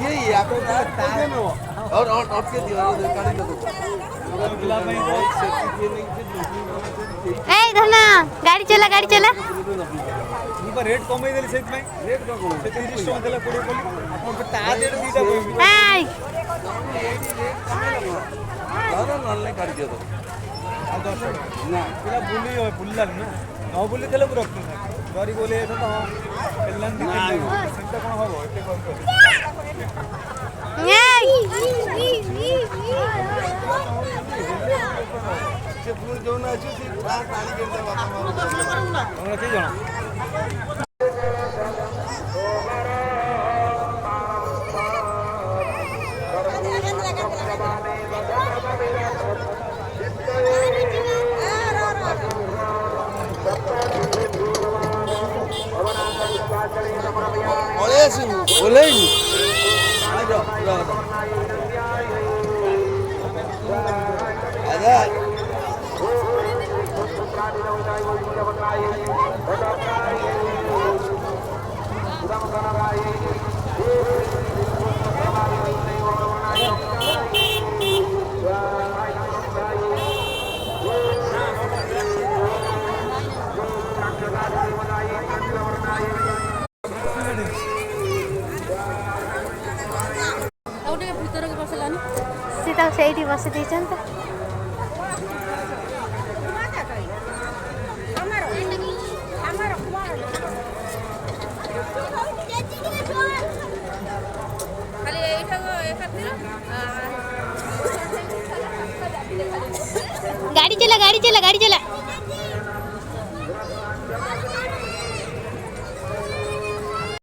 ये आपको और के दियो गाड़ी दो गुलाब में सेफ्टी नहीं ए धना गाड़ी चला इनका रेट कम देली सेत में रेट कम से 30 टका देला 20 बोली अपन ता देर दीटा बोली ए दादा नल्ले गाड़ी दियो तो आ 10 ना पूरा बुली हो बुल्ला ना न बुली देले पूरा गाड़ी बोले तो पेलन दी सेंटा कोन हबो एते कम कर से फूल जो ना अछि से पानी के दे बाबा हमरा के जाना बोले आजा सीता ସେଇଠି ବସି ଦେଇଛନ୍ତି गाड़ी चला